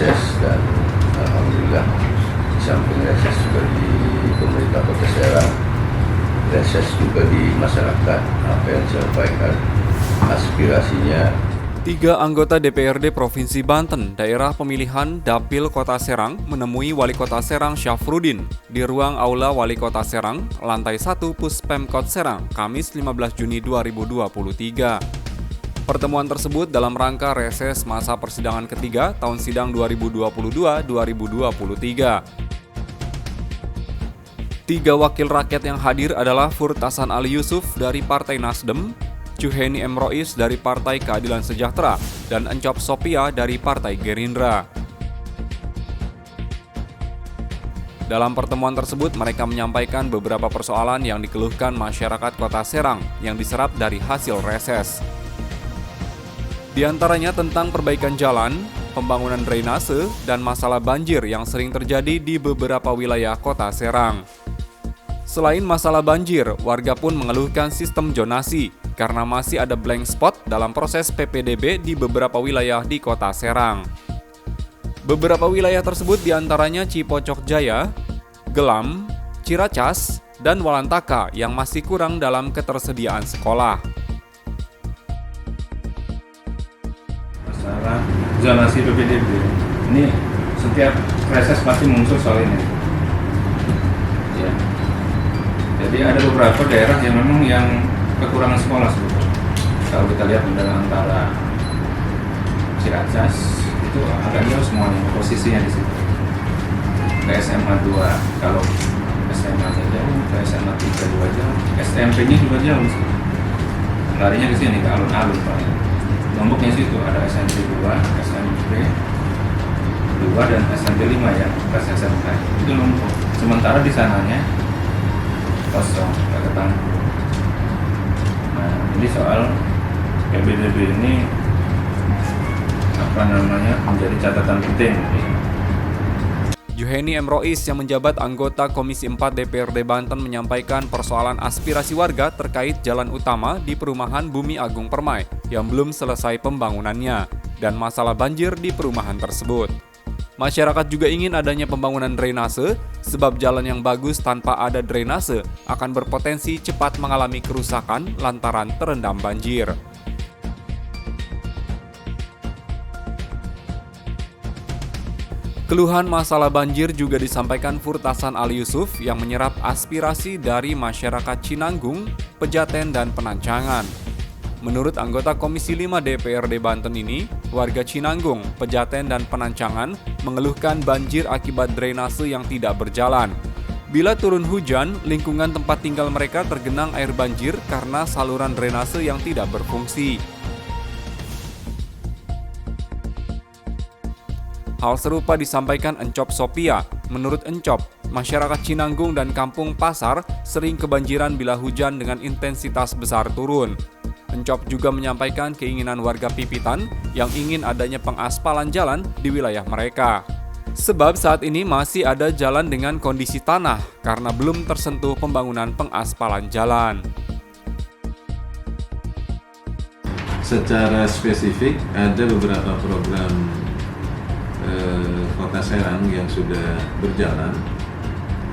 reses, dan alhamdulillah di samping reses juga di pemerintah Kota Serang, reses juga di masyarakat. Apa yang disampaikan aspirasinya. 3 anggota DPRD Provinsi Banten, daerah pemilihan Dapil Kota Serang menemui Wali Kota Serang Syafruddin di ruang Aula Wali Kota Serang, lantai 1 Puspemkot Serang, Kamis 15 Juni 2023. Pertemuan tersebut dalam rangka reses masa persidangan ketiga tahun sidang 2022-2023. 3 wakil rakyat yang hadir adalah Furtasan Ali Yusuf dari Partai Nasdem, Juheni M. Rois dari Partai Keadilan Sejahtera, dan Encop Sophia dari Partai Gerindra. Dalam pertemuan tersebut, mereka menyampaikan beberapa persoalan yang dikeluhkan masyarakat Kota Serang yang diserap dari hasil reses. Di antaranya tentang perbaikan jalan, pembangunan drainase, dan masalah banjir yang sering terjadi di beberapa wilayah Kota Serang. Selain masalah banjir, warga pun mengeluhkan sistem zonasi karena masih ada blank spot dalam proses PPDB di beberapa wilayah di Kota Serang. Beberapa wilayah tersebut diantaranya Cipocok Jaya, Gelam, Ciracas, dan Walantaka yang masih kurang dalam ketersediaan sekolah. Masalah zonasi PPDB, ini setiap reses pasti muncul soal ini. Ya. Jadi ada beberapa daerah yang memang yang kekurangan sekolah sebetulnya. Kalau kita lihat antara Ciracas itu agak jauh semuanya posisinya di situ. Ke SMA 2, kalau SMA saja jauh, ke SMA 3 juga jauh, SMP-nya juga jauh sih. Larinya ke sini ke alun-alun Pak. Lomboknya situ ada SMP 2, SMP 2 dan SMP 5 ya, pas SMK. Itu Lombok. Sementara di sananya kosong, nggak ketanggung. Nah, ini soal PPDB ini menjadi catatan penting. Juheni M. Rois yang menjabat anggota Komisi 4 DPRD Banten menyampaikan persoalan aspirasi warga terkait jalan utama di perumahan Bumi Agung Permai yang belum selesai pembangunannya dan masalah banjir di perumahan tersebut. Masyarakat juga ingin adanya pembangunan drainase, sebab jalan yang bagus tanpa ada drainase akan berpotensi cepat mengalami kerusakan lantaran terendam banjir. Keluhan masalah banjir juga disampaikan Furtasan Ali Yusuf yang menyerap aspirasi dari masyarakat Cinanggung, Pejaten, dan Penancangan. Menurut anggota Komisi 5 DPRD Banten ini, warga Cinanggung, Pejaten, dan Penancangan mengeluhkan banjir akibat drainase yang tidak berjalan. Bila turun hujan, lingkungan tempat tinggal mereka tergenang air banjir karena saluran drainase yang tidak berfungsi. Hal serupa disampaikan Encop Sophia. Menurut Encop, masyarakat Cinanggung dan Kampung Pasar sering kebanjiran bila hujan dengan intensitas besar turun. Encop juga menyampaikan keinginan warga Pipitan yang ingin adanya pengaspalan jalan di wilayah mereka. Sebab saat ini masih ada jalan dengan kondisi tanah karena belum tersentuh pembangunan pengaspalan jalan. Secara spesifik ada beberapa program Kota Serang yang sudah berjalan,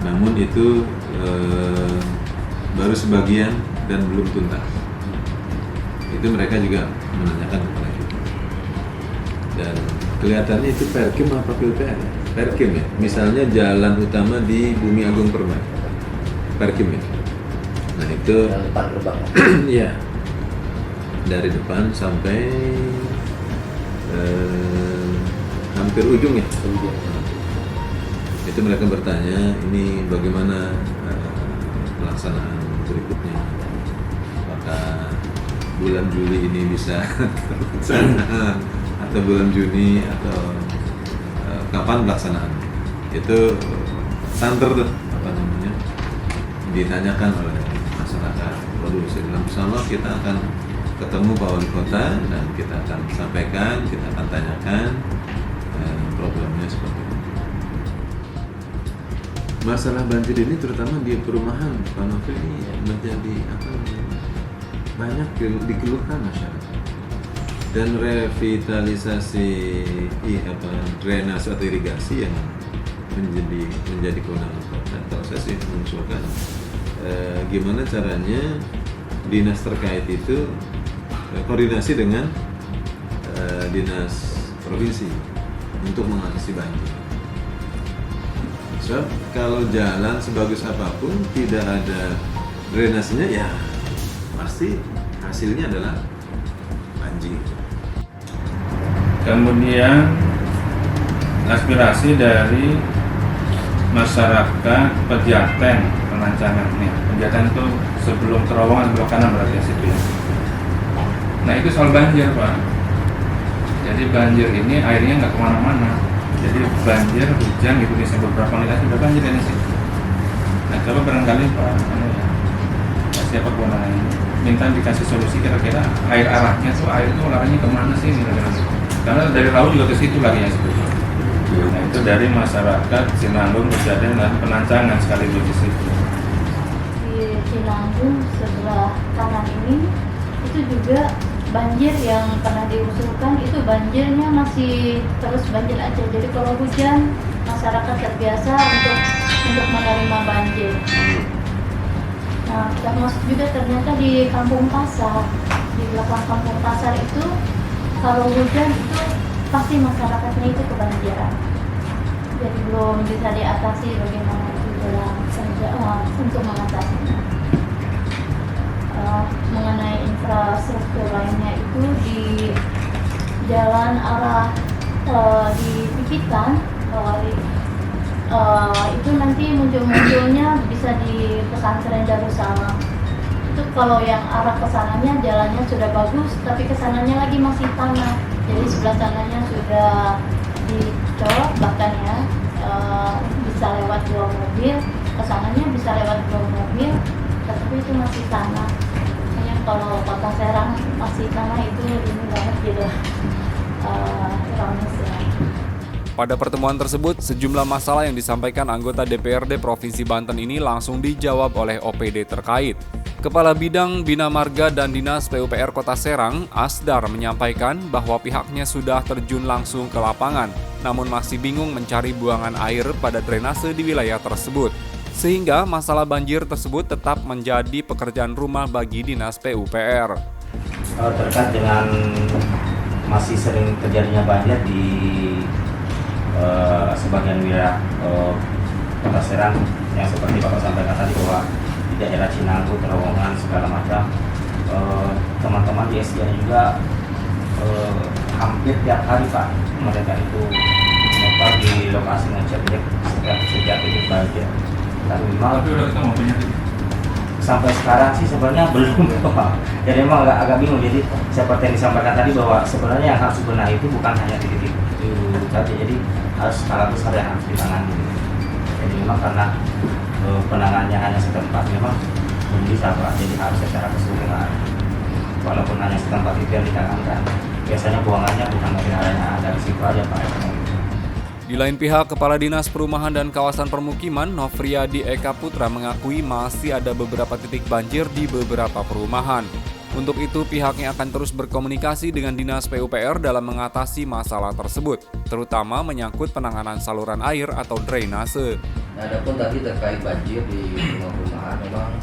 namun itu baru sebagian dan belum tuntas. Itu mereka juga menanyakan kepada kita. Dan kelihatannya itu Perkim apa PUPR? Perkim ya. Misalnya jalan utama di Bumi Agung Permai, Perkim itu. Nah itu Depan gerbang. ya dari depan sampai hampir ujung ya. Itu mereka bertanya, ini bagaimana pelaksanaan berikutnya? Apakah bulan Juli ini bisa pelaksanaan atau bulan Juni atau kapan pelaksanaan? Itu santer tuh ditanyakan oleh masyarakat. Lalu saya bilang bersama kita akan ketemu Pak Wali Kota dan kita akan sampaikan, kita akan tanyakan problemnya seperti itu. Masalah banjir ini terutama di perumahan Pak Novel ini menjadi banyak dikeluhkan masyarakat. Dan revitalisasi drainase atau irigasi yang menjadi kewenangan kota. Kalau saya sih mengusulkan gimana caranya dinas terkait itu koordinasi dengan dinas provinsi untuk mengatasi banjir. So, kalau jalan sebagus apapun tidak ada drainasenya, ya pasti hasilnya adalah banjir. Kemudian aspirasi dari masyarakat Pejaten Penancanan nih. Pejaten itu sebelum terowongan belok kanan berarti ya situ ya. Nah itu soal banjir Pak. Jadi banjir ini airnya nggak kemana-mana. Jadi banjir hujan gitu bisa beberapa menit sudah banjir ini sih. Nah coba barangkali Pak, siapa kewenangan ini minta dikasih solusi kira-kira air arahnya tuh air itu larinya kemana sih kira-kira. Karena dari laut juga ke situ lagi ya sebetulnya. Nah itu dari masyarakat Sinanggung, Pejaten dan Penancanan sekaligus di situ. Di Sinanggung sebelah kanan ini itu juga banjir yang pernah diusulkan itu banjirnya masih terus banjir aja. Jadi kalau hujan masyarakat terbiasa untuk menerima banjir. Nah termasuk juga ternyata di Kampung Pasar, di belakang Kampung Pasar itu kalau hujan itu pasti masyarakatnya itu kebanjiran. Jadi belum bisa diatasi bagaimana itu dalam untuk mengatasinya. Mengenai infrastruktur lainnya itu di jalan arah di Pipitan itu nanti munculnya bisa di pesantren Darussalam. Itu kalau yang arah kesananya jalannya sudah bagus, tapi kesananya lagi masih tanah. Jadi sebelah sananya sudah dicor, bahkan ya bisa lewat 2 mobil, kesananya bisa lewat 2 mobil, tapi itu masih tanah. Makanya kalau Kota Serang masih tanah itu ini banget gitu, ironis ya. Pada pertemuan tersebut, sejumlah masalah yang disampaikan anggota DPRD Provinsi Banten ini langsung dijawab oleh OPD terkait. Kepala Bidang Bina Marga dan Dinas PUPR Kota Serang, Asdar, menyampaikan bahwa pihaknya sudah terjun langsung ke lapangan, namun masih bingung mencari buangan air pada drainase di wilayah tersebut. Sehingga masalah banjir tersebut tetap menjadi pekerjaan rumah bagi Dinas PUPR. Terkait dengan masih sering terjadinya banjir di sebagian wilayah Kota Serang yang seperti Bapak sampaikan tadi bahwa di daerah Sinanggung, terowongan segala macam, teman-teman di SDA juga hampir tiap hari Pak mereka itu menetap di lokasi ngecek setiap titik banjir. Tapi memang sampai sekarang sih sebenarnya belum Pak. Jadi memang agak bingung. Jadi seperti yang disampaikan tadi bahwa sebenarnya yang harus dibenahi itu bukan hanya titik-titik itu saja. Jadi harus skala besar yang harus ditangani. Jadi memang karena penanganannya hanya setempat memang belum bisa Pak. Jadi harus secara keseluruhan. Walaupun hanya setempat itu yang ditangankan, biasanya buangannya bukan dari situ aja Pak. Di lain pihak, Kepala Dinas Perumahan dan Kawasan Permukiman Nofriyadi Eka Putra mengakui masih ada beberapa titik banjir di beberapa perumahan. Untuk itu, pihaknya akan terus berkomunikasi dengan Dinas PUPR dalam mengatasi masalah tersebut, terutama menyangkut penanganan saluran air atau drainase. Nah, adapun tadi terkait banjir di rumah-rumahan, memang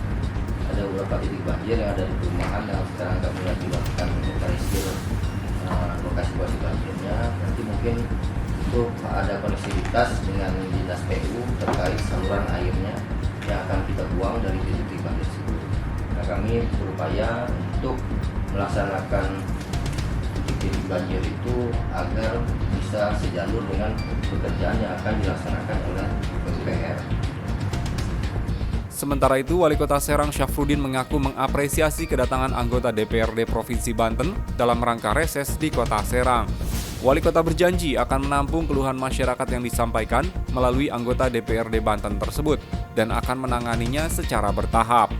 ada beberapa titik banjir yang ada di perumahan yang sekarang kami lagi lakukan inventarisir lokasi banjirnya. Nanti mungkin untuk ada konektivitas dengan dinas PU terkait saluran airnya yang akan kita buang dari titik banjir tersebut. Nah, kami berupaya untuk melaksanakan titik banjir itu agar bisa sejalur dengan pekerjaan yang akan dilaksanakan oleh PUPR. Sementara itu, Wali Kota Serang Syafruddin mengaku mengapresiasi kedatangan anggota DPRD Provinsi Banten dalam rangka reses di Kota Serang. Wali Kota berjanji akan menampung keluhan masyarakat yang disampaikan melalui anggota DPRD Banten tersebut dan akan menanganinya secara bertahap.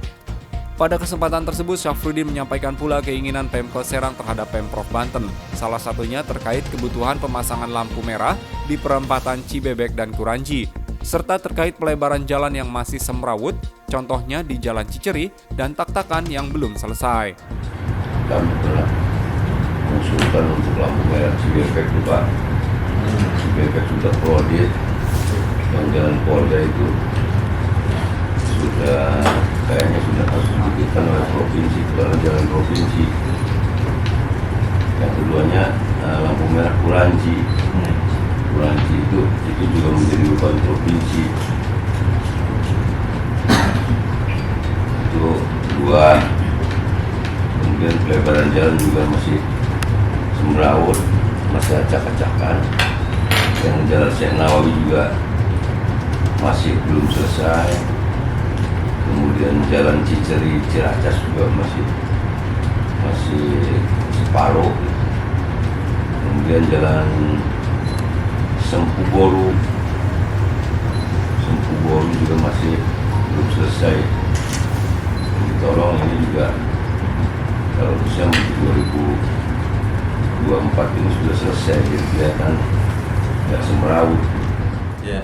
Pada kesempatan tersebut, Syafruddin menyampaikan pula keinginan Pemkot Serang terhadap Pemprov Banten, salah satunya terkait kebutuhan pemasangan lampu merah di perempatan Cibebek dan Kuranji, serta terkait pelebaran jalan yang masih semrawut, contohnya di Jalan Ciceri dan tak-takan yang belum selesai. Kami telah mengusulkan untuk lampu merah Cibebek itu Pak. Cibebek audit yang jalan Polda itu kayaknya sudah harus diberikan oleh provinsi, kalau jalan provinsi. Yang keduanya lampu merah Kuranci. Kuranci itu juga menjadi beban provinsi. Itu dua. Kemudian pelebaran jalan juga masih semrawut, masih acak-acakan. Yang jalan Syekh Nawawi juga masih belum selesai. Kemudian jalan Ciceri Ciracas juga masih separuh. Kemudian jalan Sempuboru juga masih belum selesai. Tolong ini juga kalau bisa 2024 ini sudah selesai, jadi kelihatan nggak semrawut. Ya,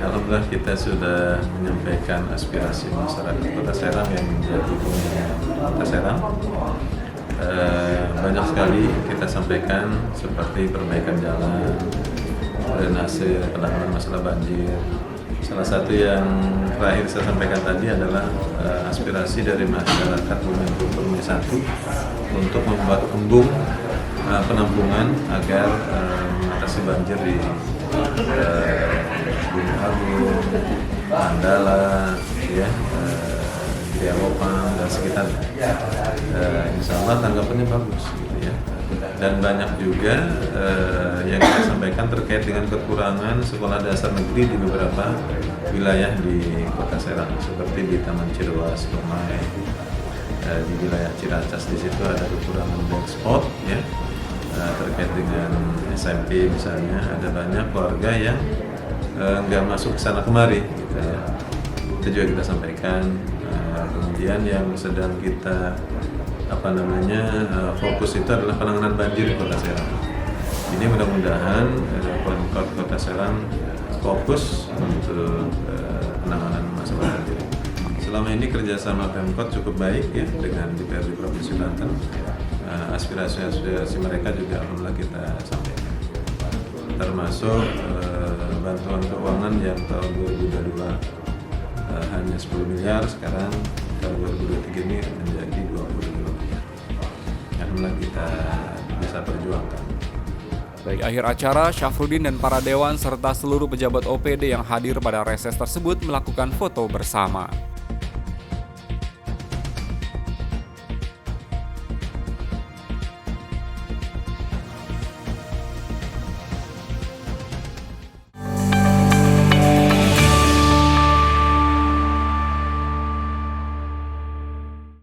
alhamdulillah kita sudah menyampaikan aspirasi masyarakat Kota Serang yang menjadi penghuni Kota Serang. Banyak sekali kita sampaikan seperti perbaikan jalan, drainase, penanganan masalah banjir. Salah satu yang terakhir saya sampaikan tadi adalah aspirasi dari masyarakat Momentum Permai 1 untuk membuat embung penampungan agar mengatasi banjir di Gunung Agung, Mandala, ya, Dialopang dan sekitarnya. Insya Allah tanggapannya bagus, gitu ya. Dan banyak juga yang kita sampaikan terkait dengan kekurangan sekolah dasar negeri di beberapa wilayah di Kota Serang, seperti di Taman Ciroas, Permai, di wilayah Ciracas. Di situ ada kekurangan black spot, ya. Terkait dengan SMP misalnya, ada banyak keluarga yang nggak masuk ke sana kemari, gitu ya. Itu juga kita sampaikan. Kemudian yang sedang kita fokus itu adalah penanganan banjir di Kota Serang. Ini mudah-mudahan Pemkot Kota Serang fokus untuk penanganan masalah banjir. Selama ini kerjasama Pemkot cukup baik ya dengan DPRD Provinsi Banten. Aspirasi mereka juga alhamdulillah kita sampaikan, termasuk bantuan keuangan yang tahun 2022 hanya 10 miliar, sekarang tahun 2023 ini menjadi 20 miliar. Alhamdulillah kita bisa perjuangkan. Baik akhir acara, Syafruddin dan para dewan serta seluruh pejabat OPD yang hadir pada reses tersebut melakukan foto bersama.